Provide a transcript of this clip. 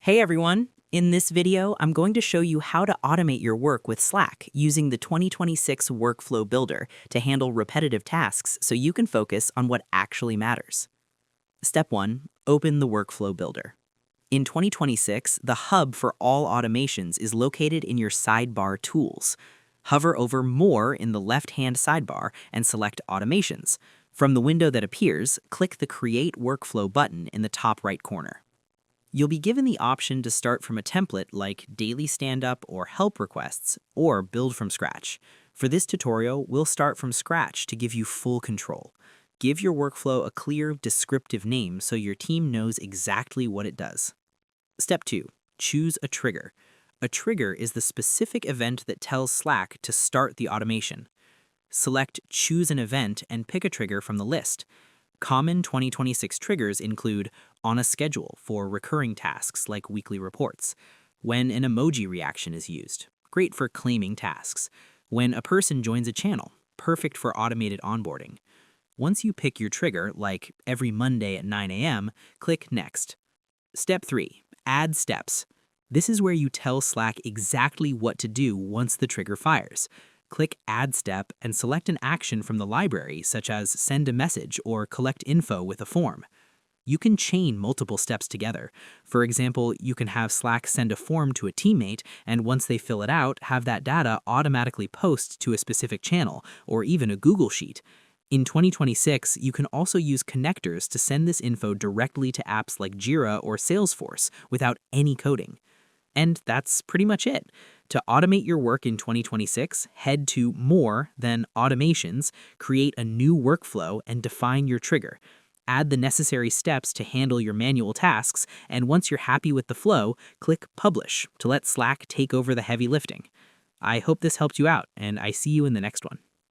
Hey everyone! In this video, I'm going to show you how to automate your work with Slack using the 2026 Workflow Builder to handle repetitive tasks so you can focus on what actually matters. Step 1. Open the Workflow Builder. In 2026, the hub for all automations is located in your sidebar tools. Hover over More in the left-hand sidebar and select Automations. From the window that appears, click the Create Workflow button in the top right corner. You'll be given the option to start from a template like Daily Stand-Up or Help Requests, or build from scratch. For this tutorial, we'll start from scratch to give you full control. Give your workflow a clear, descriptive name so your team knows exactly what it does. Step 2. Choose a trigger. A trigger is the specific event that tells Slack to start the automation. Select Choose an Event and pick a trigger from the list. Common 2026 triggers include on a schedule for recurring tasks like weekly reports, when an emoji reaction is used, great for claiming tasks, when a person joins a channel, perfect for automated onboarding. Once you pick your trigger, like every Monday at 9 a.m., click Next. Step 3. Add steps. This is where you tell Slack exactly what to do once the trigger fires. Click Add Step and select an action from the library, such as send a message or collect info with a form. You can chain multiple steps together. For example, you can have Slack send a form to a teammate, and once they fill it out, have that data automatically post to a specific channel, or even a Google Sheet. In 2026, you can also use connectors to send this info directly to apps like Jira or Salesforce without any coding. And that's pretty much it. To automate your work in 2026, head to More, then Automations, create a new workflow, and define your trigger. Add the necessary steps to handle your manual tasks, and once you're happy with the flow, click Publish to let Slack take over the heavy lifting. I hope this helped you out, and I see you in the next one.